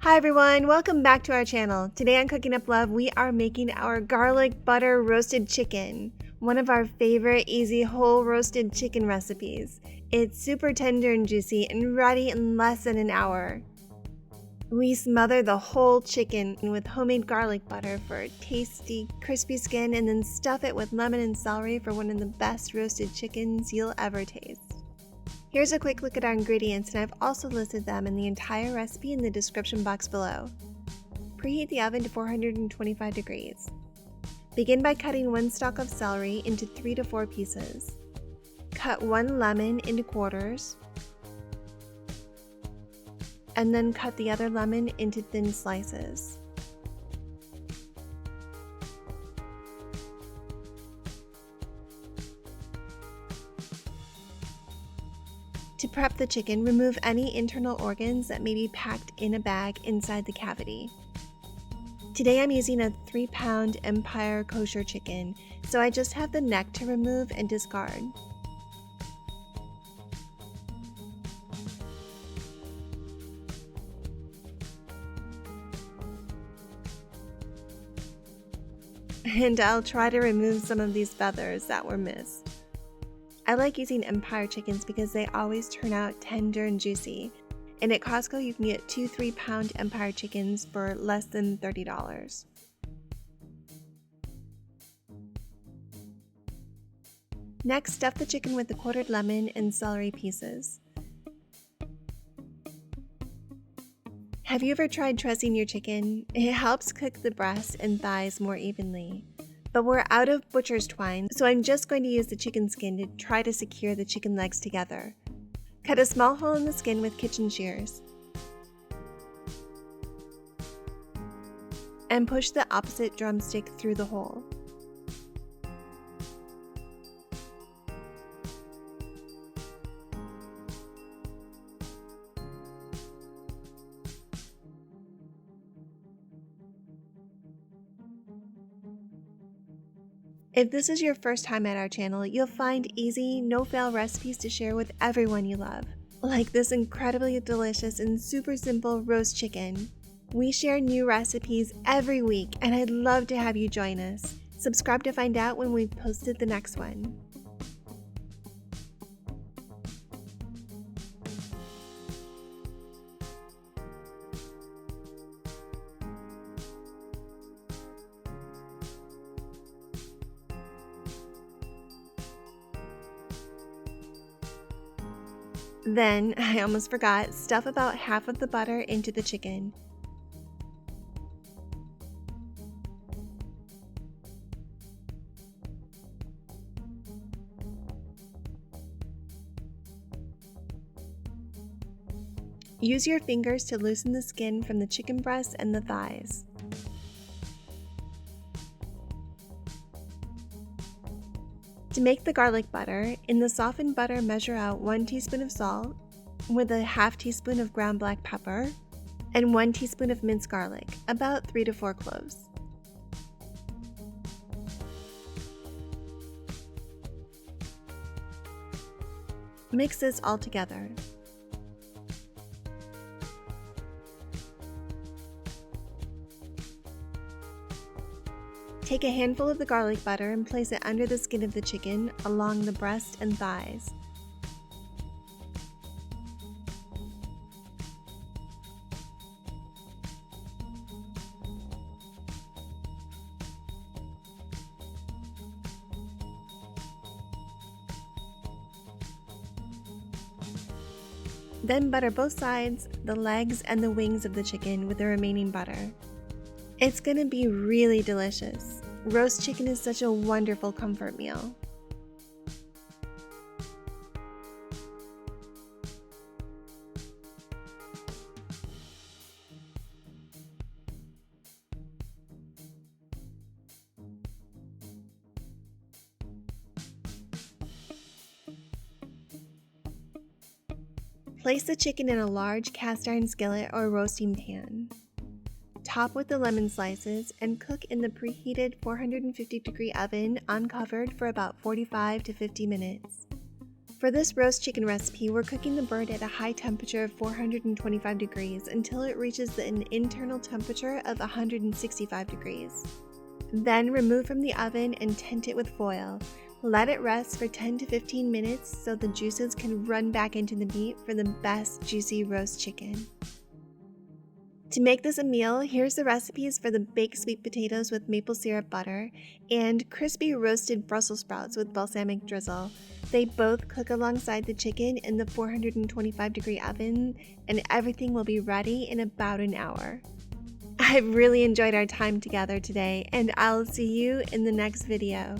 Hi everyone, welcome back to our channel. Today on Cooking Up Love, we are making our garlic butter roasted chicken, one of our favorite easy whole roasted chicken recipes. It's super tender and juicy and ready in less than an hour. We smother the whole chicken with homemade garlic butter for a tasty, crispy skin and then stuff it with lemon and celery for one of the best roasted chickens you'll ever taste. Here's a quick look at our ingredients, and I've also listed them in the entire recipe in the description box below. Preheat the oven to 425 degrees. Begin by cutting one stalk of celery into 3 to 4 pieces. Cut one lemon into quarters, and then cut the other lemon into thin slices. To prep the chicken, remove any internal organs that may be packed in a bag inside the cavity. Today I'm using a 3-pound Empire Kosher chicken, so I just have the neck to remove and discard. And I'll try to remove some of these feathers that were missed. I like using Empire chickens because they always turn out tender and juicy, and at Costco you can get 2 3-pound Empire chickens for less than $30. Next, stuff the chicken with the quartered lemon and celery pieces. Have you ever tried trussing your chicken? It helps cook the breast and thighs more evenly. But we're out of butcher's twine, so I'm just going to use the chicken skin to try to secure the chicken legs together. Cut a small hole in the skin with kitchen shears. And push the opposite drumstick through the hole. If this is your first time at our channel, you'll find easy, no-fail recipes to share with everyone you love, like this incredibly delicious and super simple roast chicken. We share new recipes every week, and I'd love to have you join us. Subscribe to find out when we've posted the next one. Then, I almost forgot, stuff about half of the butter into the chicken. Use your fingers to loosen the skin from the chicken breast and the thighs. To make the garlic butter, in the softened butter measure out 1 teaspoon of salt with a half teaspoon of ground black pepper and 1 teaspoon of minced garlic, about 3 to 4 cloves. Mix this all together. Take a handful of the garlic butter and place it under the skin of the chicken along the breast and thighs. Then butter both sides, the legs, and the wings of the chicken with the remaining butter. It's gonna be really delicious. Roast chicken is such a wonderful comfort meal. Place the chicken in a large cast iron skillet or roasting pan. Top with the lemon slices and cook in the preheated 450-degree oven uncovered for about 45 to 50 minutes. For this roast chicken recipe, we're cooking the bird at a high temperature of 425 degrees until it reaches an internal temperature of 165 degrees. Then remove from the oven and tent it with foil. Let it rest for 10 to 15 minutes so the juices can run back into the meat for the best juicy roast chicken. To make this a meal, here's the recipes for the baked sweet potatoes with maple syrup butter and crispy roasted Brussels sprouts with balsamic drizzle. They both cook alongside the chicken in the 425 degree oven, and everything will be ready in about an hour. I've really enjoyed our time together today, and I'll see you in the next video.